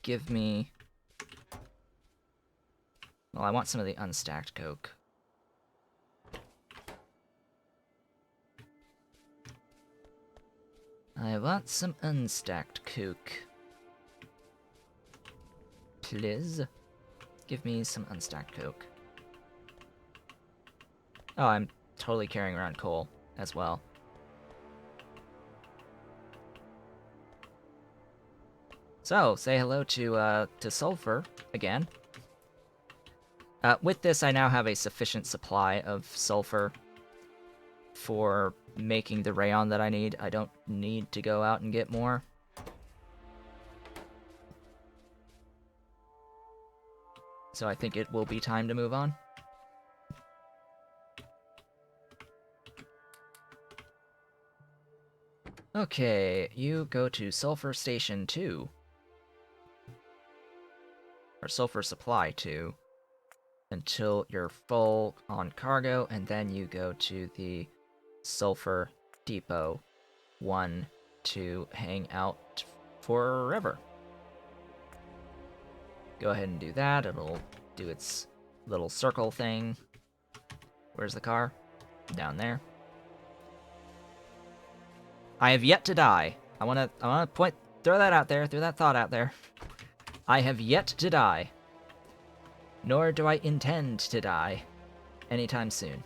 Give me... Well, I want some of the unstacked coke. I want some unstacked coke. Please. Give me some unstacked coke. Oh, I'm totally carrying around coal as well. So, say hello to Sulfur again. With this, I now have a sufficient supply of sulfur for making the rayon that I need. I don't need to go out and get more. So I think it will be time to move on. Okay, you go to Sulfur Station 2. Or Sulfur Supply 2. Until you're full on cargo, and then you go to the Sulfur Depot 1 to hang out forever. Go ahead and do that. It'll do its little circle thing. Where's the car? Down there. I have yet to die. I wanna throw that out there, throw that thought out there. I have yet to die. Nor do I intend to die anytime soon.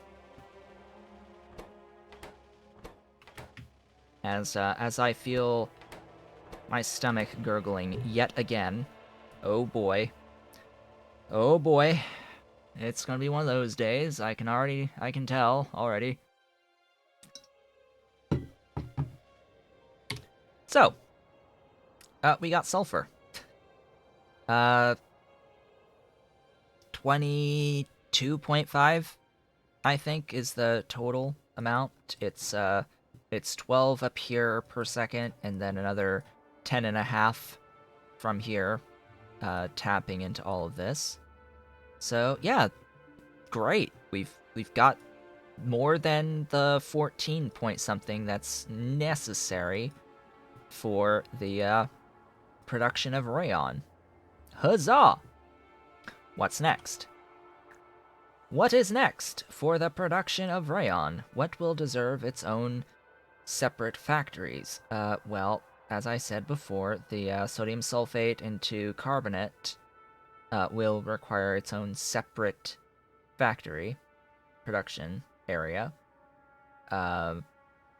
As I feel my stomach gurgling yet again. Oh boy. Oh boy. It's gonna be one of those days. I can tell already. So, we got sulfur. 22.5, I think, is the total amount. It's 12 up here per second, and then another 10.5 from here, tapping into all of this. So yeah, great. We've got more than the 14 point something that's necessary for the production of rayon. Huzzah! What's next? What is next for the production of rayon? What will deserve its own separate factories? Well, as I said before, the sodium sulfate into carbonate will require its own separate factory production area.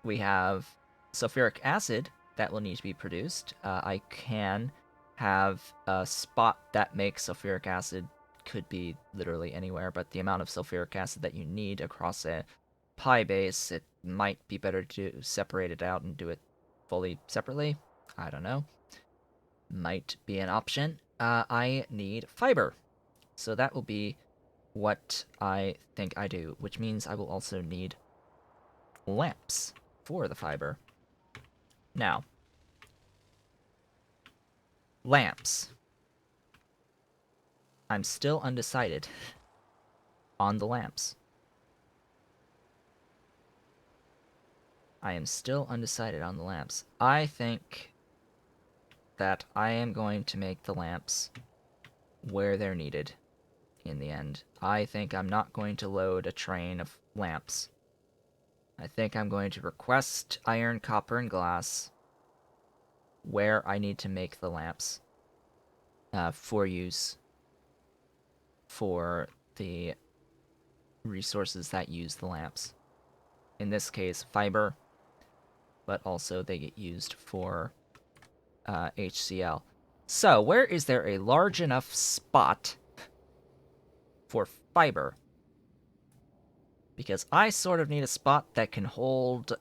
We have sulfuric acid that will need to be produced. I can have a spot that makes sulfuric acid, could be literally anywhere, but the amount of sulfuric acid that you need across a pi base, it might be better to separate it out and do it fully separately. I don't know. Might be an option. I need fiber. So that will be what I think I do, which means I will also need lamps for the fiber. Now, lamps. I'm still undecided on the lamps. I am still undecided on the lamps. I think that I am going to make the lamps where they're needed in the end. I think I'm not going to load a train of lamps. I think I'm going to request iron, copper, and glass where I need to make the lamps for use for the resources that use the lamps. In this case, fiber, but also they get used for HCl. So, where is there a large enough spot for fiber? Because I sort of need a spot that can hold,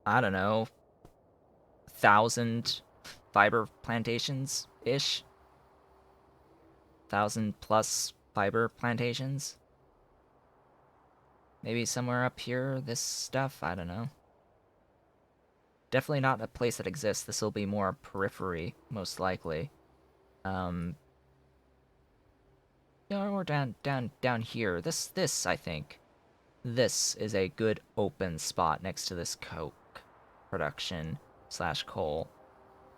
I don't know, 1,000 fiber plantations-ish? 1,000 plus fiber plantations? Maybe somewhere up here, this stuff? I don't know. Definitely not a place that exists. This will be more periphery, most likely. Or down here. This, I think. This is a good open spot next to this coke production / coal.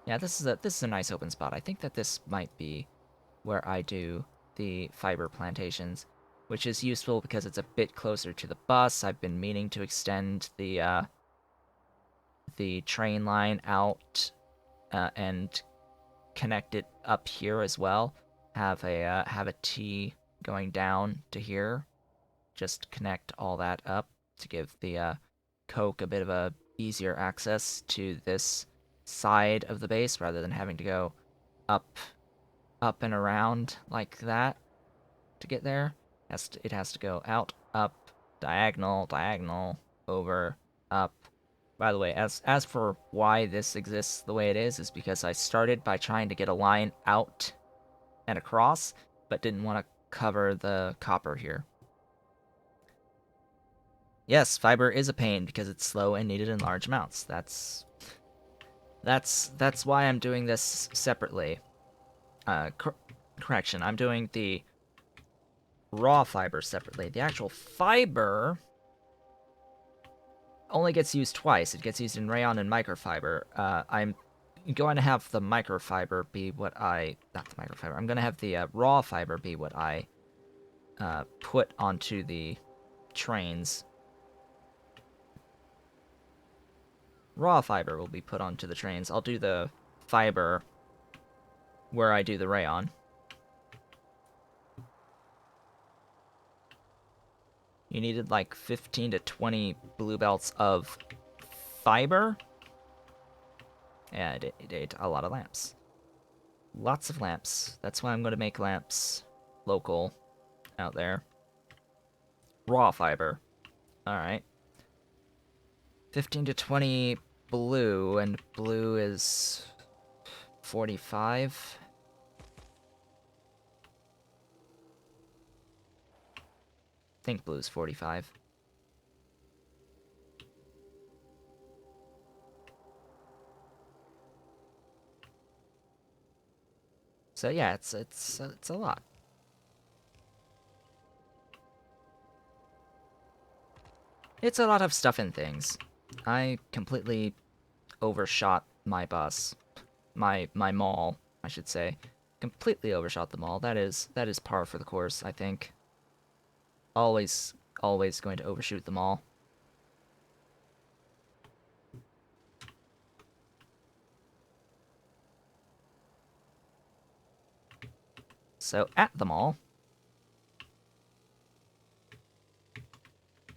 Yeah, this is a nice open spot. I think that this might be where I do the fiber plantations, which is useful because it's a bit closer to the bus. I've been meaning to extend the train line out and connect it up here as well. Have a T going down to here. Just connect all that up to give the Coke a bit of a easier access to this side of the base rather than having to go up and around like that to get there. It has to go out, up, diagonal, diagonal, over, up. By the way, as for why this exists the way it is because I started by trying to get a line out and across, but didn't want to cover the copper here. Yes, fiber is a pain because it's slow and needed in large amounts. That's why I'm doing this separately. Correction, I'm doing the raw fiber separately. The actual fiber only gets used twice. It gets used in rayon and microfiber. I'm going to have the microfiber be what I... Not the microfiber. I'm going to have the raw fiber be what I put onto the trains. Raw fiber will be put onto the trains. I'll do the fiber where I do the rayon. You needed like 15 to 20 blue belts of fiber. Yeah, it ate a lot of lamps. Lots of lamps. That's why I'm going to make lamps local out there. Raw fiber. Alright. 15 to 20 blue, and blue is 45. I think blue is 45. So yeah, it's a lot. It's a lot of stuff and things. I completely overshot my bus. My mall, I should say. Completely overshot the mall. That is par for the course, I think. Always going to overshoot the mall. So at the mall,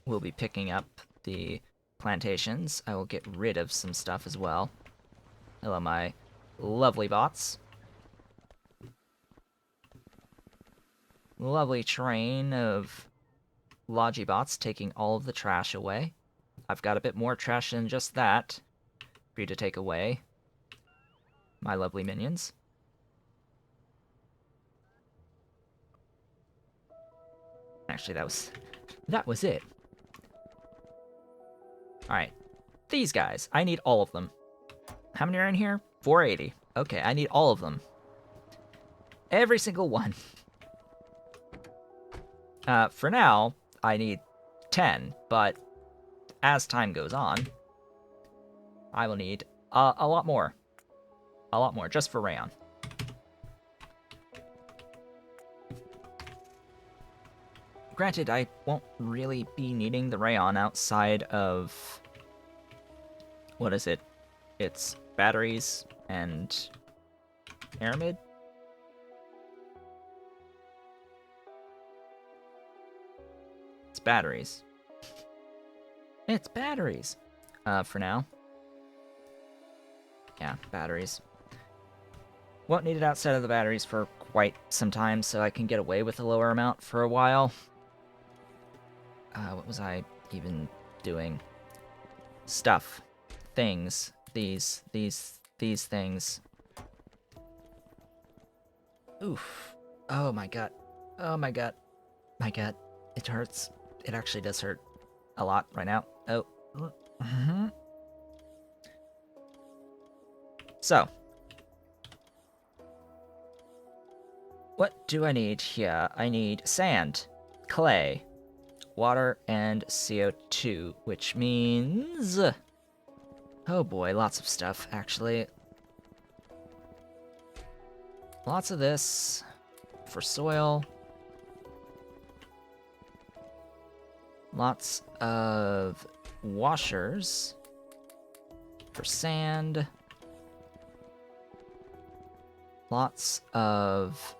we'll be picking up the plantations. I will get rid of some stuff as well. Hello, my lovely bots. Lovely train of Logibots taking all of the trash away. I've got a bit more trash than just that for you to take away, my lovely minions. Actually, that was it. Alright. These guys. I need all of them. How many are in here? 480. Okay, I need all of them. Every single one. For now, I need 10, but as time goes on, I will need a lot more. A lot more, just for rayon. Granted, I won't really be needing the rayon outside of... What is it? It's batteries and aramid? It's batteries. It's batteries! For now. Yeah, batteries. Won't need it outside of the batteries for quite some time, so I can get away with a lower amount for a while. What was I even doing? Stuff. Things. These things. Oof. Oh my god. Oh my god. My god. It hurts. It actually does hurt a lot right now. Oh. So. What do I need here? I need sand, clay, water, and CO2, which means... Oh boy, lots of stuff, actually. Lots of this for soil. Lots of washers for sand. Lots of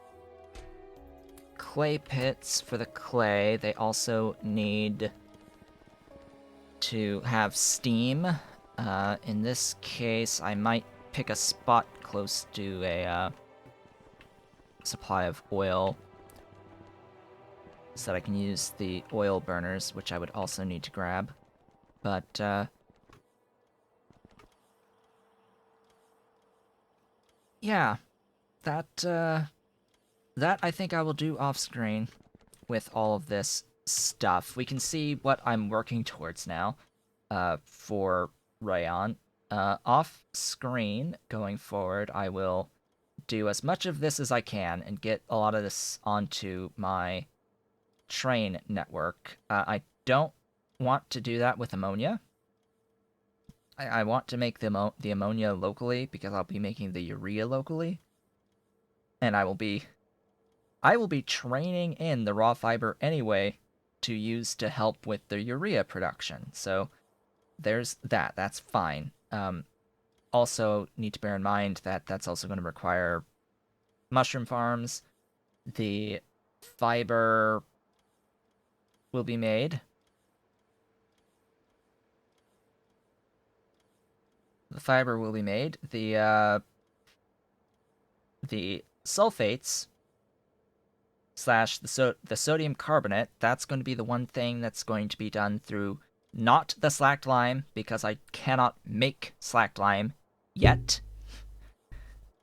clay pits for the clay. They also need to have steam. In this case, I might pick a spot close to a supply of oil so that I can use the oil burners, which I would also need to grab. But, yeah, that I think I will do off-screen with all of this stuff. We can see what I'm working towards now, for rayon. Off-screen, going forward, I will do as much of this as I can and get a lot of this onto my train network. I don't want to do that with ammonia. I want to make the ammonia locally because I'll be making the urea locally, and I will be training in the raw fiber anyway to use to help with the urea production. So there's that. That's fine. Also need to bear in mind that that's also going to require mushroom farms. The fiber will be made. The fiber will be made. The sulfates slash the sodium carbonate, that's going to be the one thing that's going to be done through not the slacked lime, because I cannot make slacked lime yet.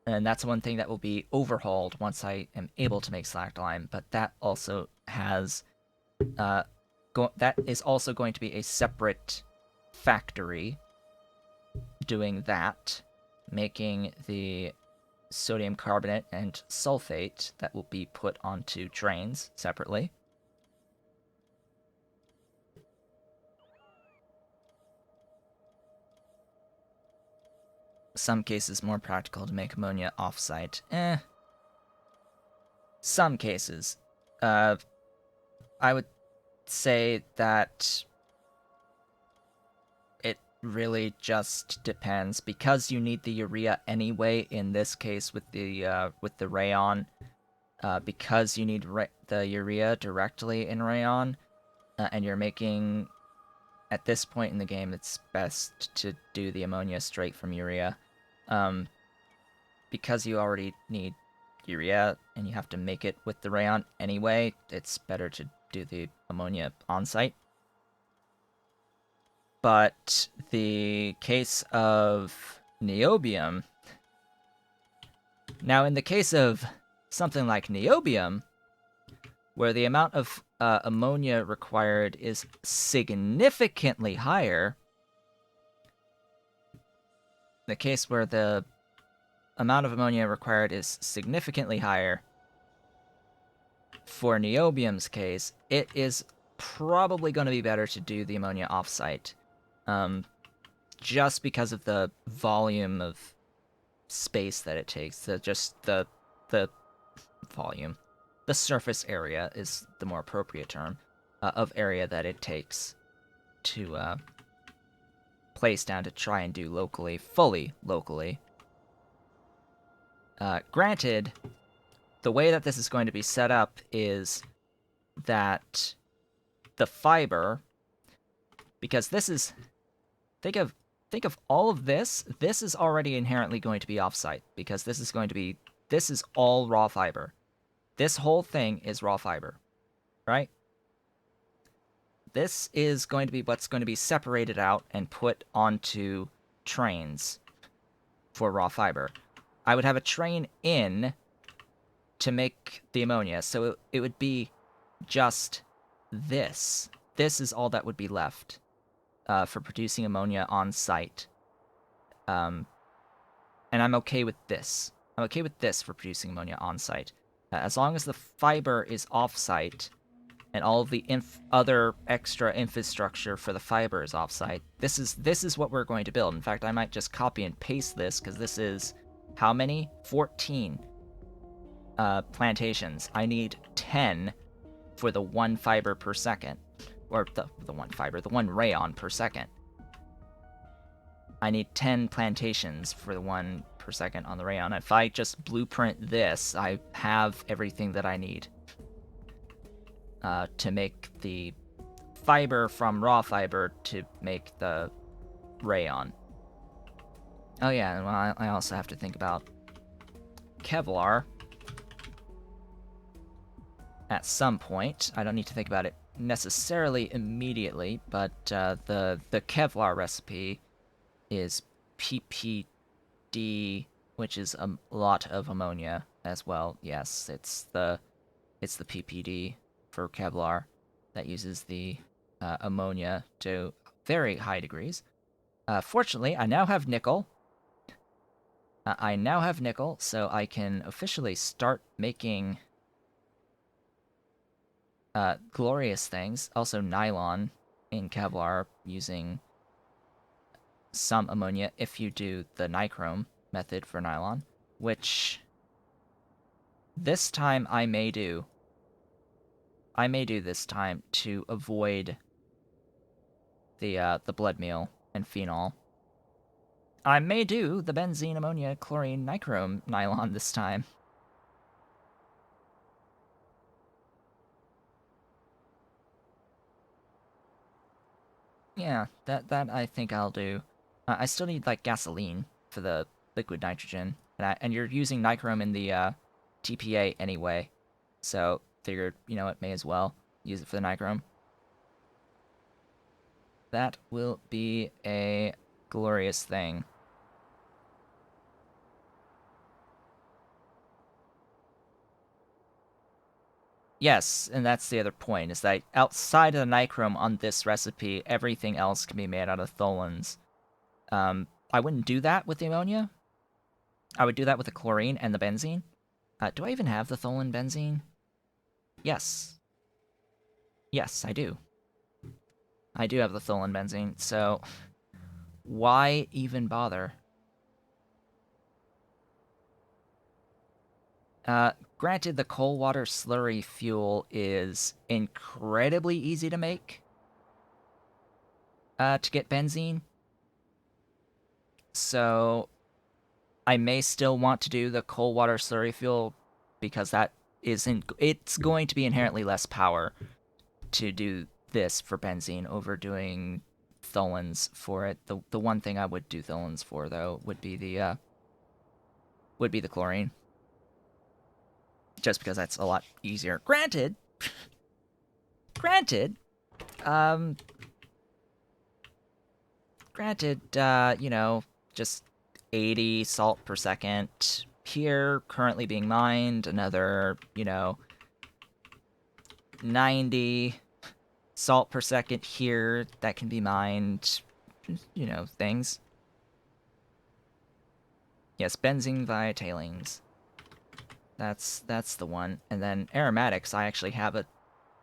And that's one thing that will be overhauled once I am able to make slacked lime, but that also has that is also going to be a separate factory doing that, making the sodium carbonate and sulfate that will be put onto trains separately. Some cases more practical to make ammonia off-site. Some cases. I would say that it really just depends, because you need the urea anyway. In this case, with the rayon, because you need the urea directly in rayon, and you're making, at this point in the game, it's best to do the ammonia straight from urea, because you already need urea and you have to make it with the rayon anyway. It's better to do the ammonia on site. But the case of niobium, now in the case of something like niobium, where the amount of ammonia required is significantly higher, the case where the amount of ammonia required is significantly higher, for niobium's case, it is probably going to be better to do the ammonia off-site, just because of the volume of space that it takes. Just the volume. The surface area is the more appropriate term, of area that it takes to place down to try and do locally, fully locally. Granted, the way that this is going to be set up is that the fiber, because this is, think of all of this. This is already inherently going to be offsite, because this is all raw fiber. This whole thing is raw fiber, right? This is going to be what's going to be separated out and put onto trains for raw fiber. I would have a train in to make the ammonia, so it would be just this. This is all that would be left for producing ammonia on site. And I'm okay with this. I'm okay with this for producing ammonia on site. As long as the fiber is off-site and all of the other extra infrastructure for the fiber is off-site, this is what we're going to build. In fact, I might just copy and paste this, because this is how many? 14. plantations. I need 10 for the 1 fiber per second. Or the 1 fiber, the 1 rayon per second. I need 10 plantations for the 1 per second on the rayon. If I just blueprint this, I have everything that I need to make the fiber from raw fiber to make the rayon. Oh yeah, well, I also have to think about Kevlar at some point. I don't need to think about it necessarily immediately, but the Kevlar recipe is PPD, which is a lot of ammonia as well. Yes, it's the PPD for Kevlar that uses the ammonia to very high degrees. Fortunately, I now have nickel. So I can officially start making glorious things. Also nylon in Kevlar using some ammonia if you do the nichrome method for nylon, which this time I may do. I may do this time to avoid the blood meal and phenol. I may do the benzene, ammonia, chlorine, nichrome nylon this time. Yeah, that I think I'll do. I still need like gasoline for the liquid nitrogen, and you're using nichrome in the TPA anyway, so figured it may as well use it for the nichrome. That will be a glorious thing. Yes, and that's the other point, is that outside of the nichrome on this recipe, everything else can be made out of tholins. I wouldn't do that with the ammonia. I would do that with the chlorine and the benzene. Do I even have the tholin benzene? Yes. Yes, I do. I do have the tholin benzene, so why even bother? Granted, the coal water slurry fuel is incredibly easy to make to get benzene. So I may still want to do the coal water slurry fuel because it's going to be inherently less power to do this for benzene over doing tholins for it. The one thing I would do tholins for though would be the chlorine. Just because that's a lot easier. Granted, um, just 80 salt per second here currently being mined, another, 90 salt per second here that can be mined, things. Yes, benzene via tailings. That's the one. And then aromatics, I actually have a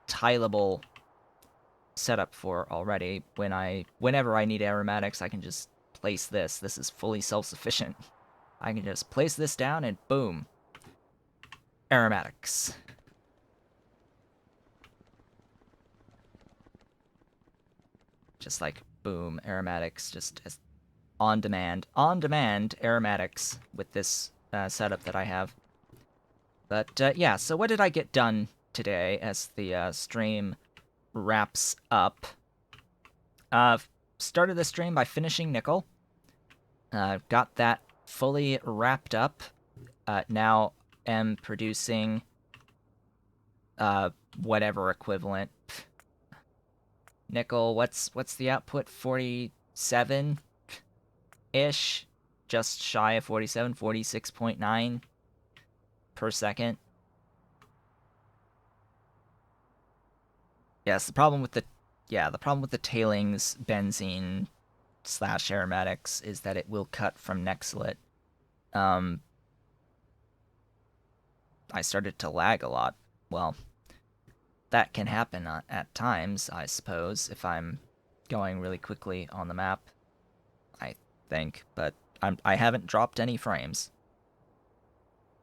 tileable setup for already. Whenever I need aromatics, I can just place this. This is fully self-sufficient. I can just place this down and boom. Aromatics. Just like boom, aromatics, just as on demand aromatics with this setup that I have. But yeah, so what did I get done today as the stream wraps up? Started the stream by finishing nickel. Got that fully wrapped up. Now am producing whatever equivalent. Nickel, what's the output? 47-ish? Just shy of 47, 46.9 per second. Yes, the problem with the tailings benzene / aromatics is that it will cut from Nextlit. I started to lag a lot. Well, that can happen at times, I suppose, if I'm going really quickly on the map, I think, but I haven't dropped any frames.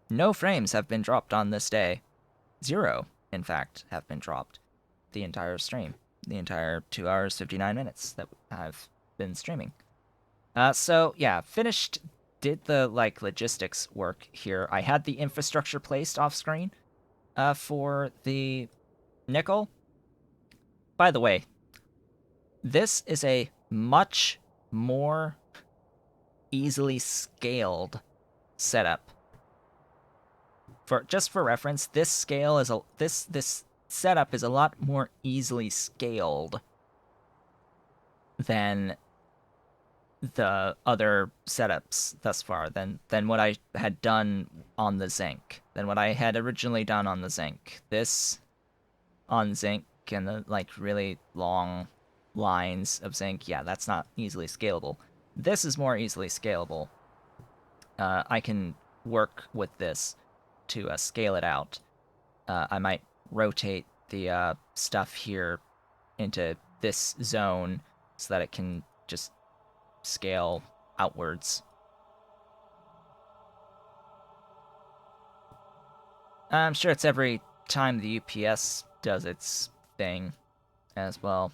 No frames have been dropped on this day. 0, in fact, have been dropped the entire stream. The entire 2 hours, 59 minutes that I've been streaming. So, yeah, finished, did the, logistics work here. I had the infrastructure placed off screen for the nickel. By the way, this is a much more easily scaled setup. For reference, this scale is this setup is a lot more easily scaled than the other setups thus far, than what I had done on the zinc, than what I had originally done on the zinc. This on zinc and the really long lines of zinc, yeah, that's not easily scalable. This is more easily scalable. I can work with this to scale it out. I might rotate the stuff here into this zone so that it can just scale outwards. I'm sure it's every time the UPS does its thing as well.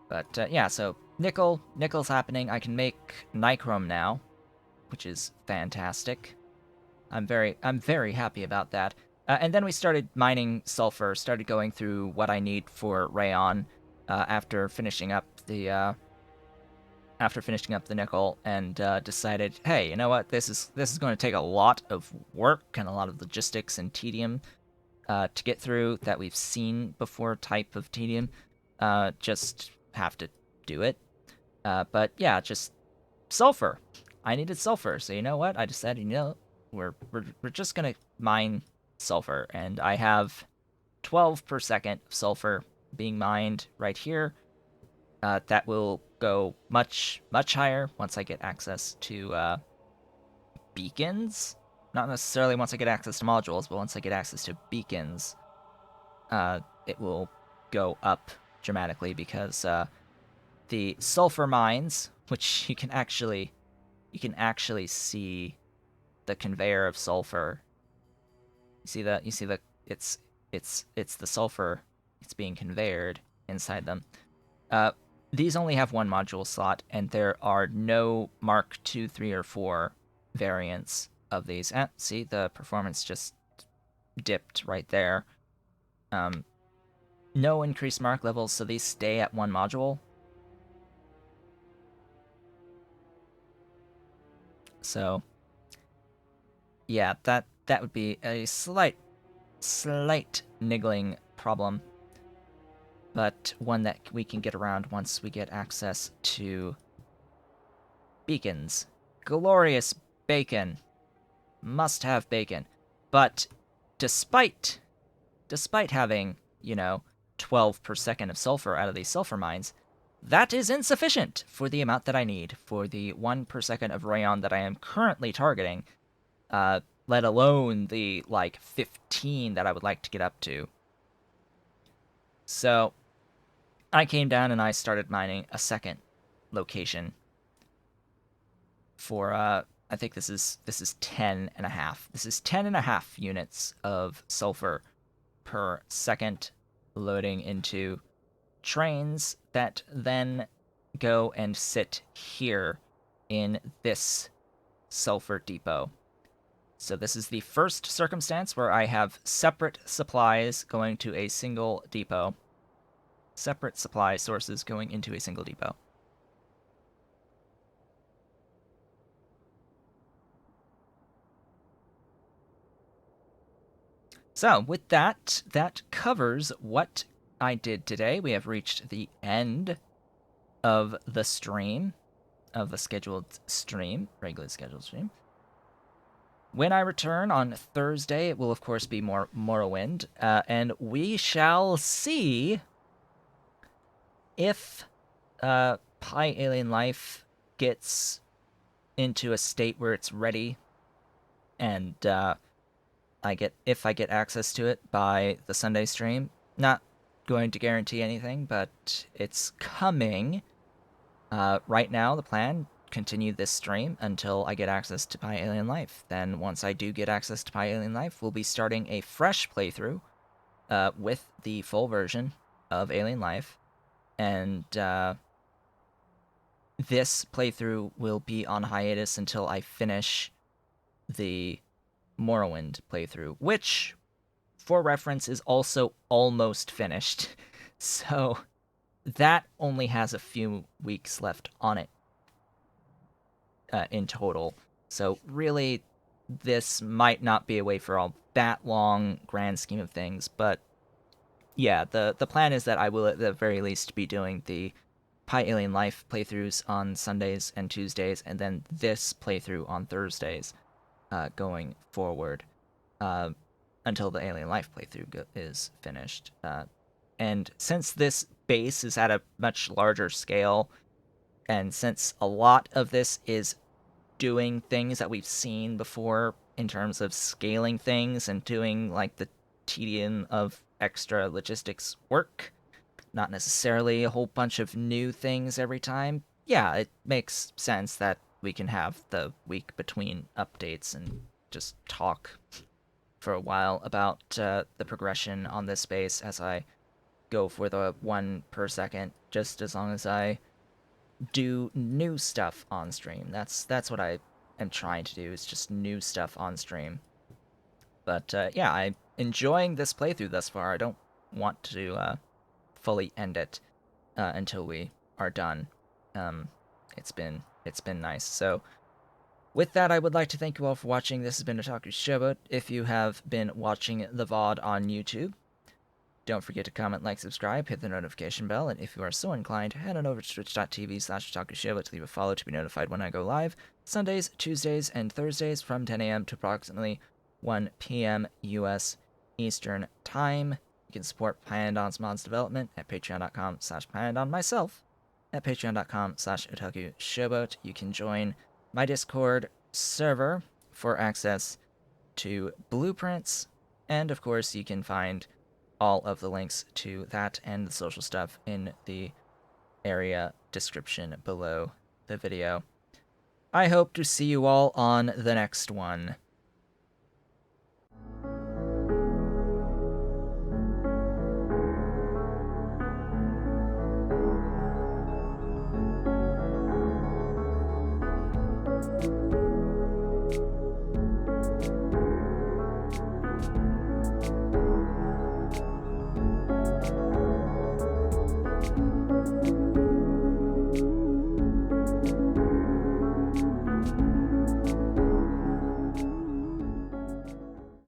But yeah, so nickel's happening. I can make nichrome now, which is fantastic. I'm very happy about that. And then we started mining sulfur, started going through what I need for rayon after finishing up the nickel, and decided, hey, you know what? This is going to take a lot of work and a lot of logistics and tedium to get through that we've seen before. Type of tedium, just have to do it. But yeah, just sulfur. I needed sulfur, so you know what? I decided, we're just gonna mine sulfur, and I have 12 per second of sulfur being mined right here. That will go much higher once I get access to beacons. Not necessarily once I get access to modules, but once I get access to beacons, it will go up dramatically, because the sulfur mines, which you can actually see the conveyor of sulfur. You see the it's the sulfur. It's being conveyed inside them. These only have one module slot, and there are no Mark 2, 3, or 4 variants of these. See, the performance just dipped right there. No increased mark levels, so these stay at one module. So, yeah, that would be a slight niggling problem, but one that we can get around once we get access to beacons. Glorious bacon. Must have bacon. But despite having, 12 per second of sulfur out of these sulfur mines, that is insufficient for the amount that I need for the 1 per second of rayon that I am currently targeting, let alone the, 15 that I would like to get up to. So, I came down and I started mining a second location for, I think this is 10 and a half. This is 10 and a half units of sulfur per second loading into trains that then go and sit here in this Sulfur Depot. So this is the first circumstance where I have separate supplies going to a single depot. Separate supply sources going into a single depot. So, with that covers what I did today. We have reached the end of the stream, of the scheduled stream, regularly scheduled stream. When I return on Thursday, it will, of course, be more Morrowind, and we shall see if Pi Alien Life gets into a state where it's ready, and if I get access to it by the Sunday stream. Not going to guarantee anything, but it's coming. Right now, the plan continue this stream until I get access to Pi Alien Life. Then once I do get access to Pi Alien Life, we'll be starting a fresh playthrough with the full version of Alien Life. And this playthrough will be on hiatus until I finish the Morrowind playthrough, which, for reference, is also almost finished. So that only has a few weeks left on it in total. So really, this might not be away for all that long, grand scheme of things. But yeah, the plan is that I will at the very least be doing the Pi Alien Life playthroughs on Sundays and Tuesdays, and then this playthrough on Thursdays going forward until the Alien Life playthrough is finished. And since this base is at a much larger scale, and since a lot of this is doing things that we've seen before in terms of scaling things and doing like the tedium of extra logistics work, not necessarily a whole bunch of new things every time, yeah, it makes sense that we can have the week between updates and just talk for a while about the progression on this base as I go for the 1 per second, just as long as I do new stuff on stream. That's what I am trying to do, is just new stuff on stream. But yeah, I'm enjoying this playthrough thus far. I don't want to fully end it until we are done. It's been nice. So with that, I would like to thank you all for watching. This has been Otaku Showboat. If you have been watching the VOD on YouTube, don't forget to comment, like, subscribe, hit the notification bell, and if you are so inclined, head on over to twitch.tv/otakushowboat to leave a follow to be notified when I go live, Sundays, Tuesdays, and Thursdays from 10 a.m. to approximately 1 p.m. U.S. Eastern Time. You can support Pyanodon's mods development at patreon.com/Pyanodon, myself at patreon.com/otakushowboat. You can join my Discord server for access to blueprints, and of course you can find all of the links to that and the social stuff in the area description below the video. I hope to see you all on the next one.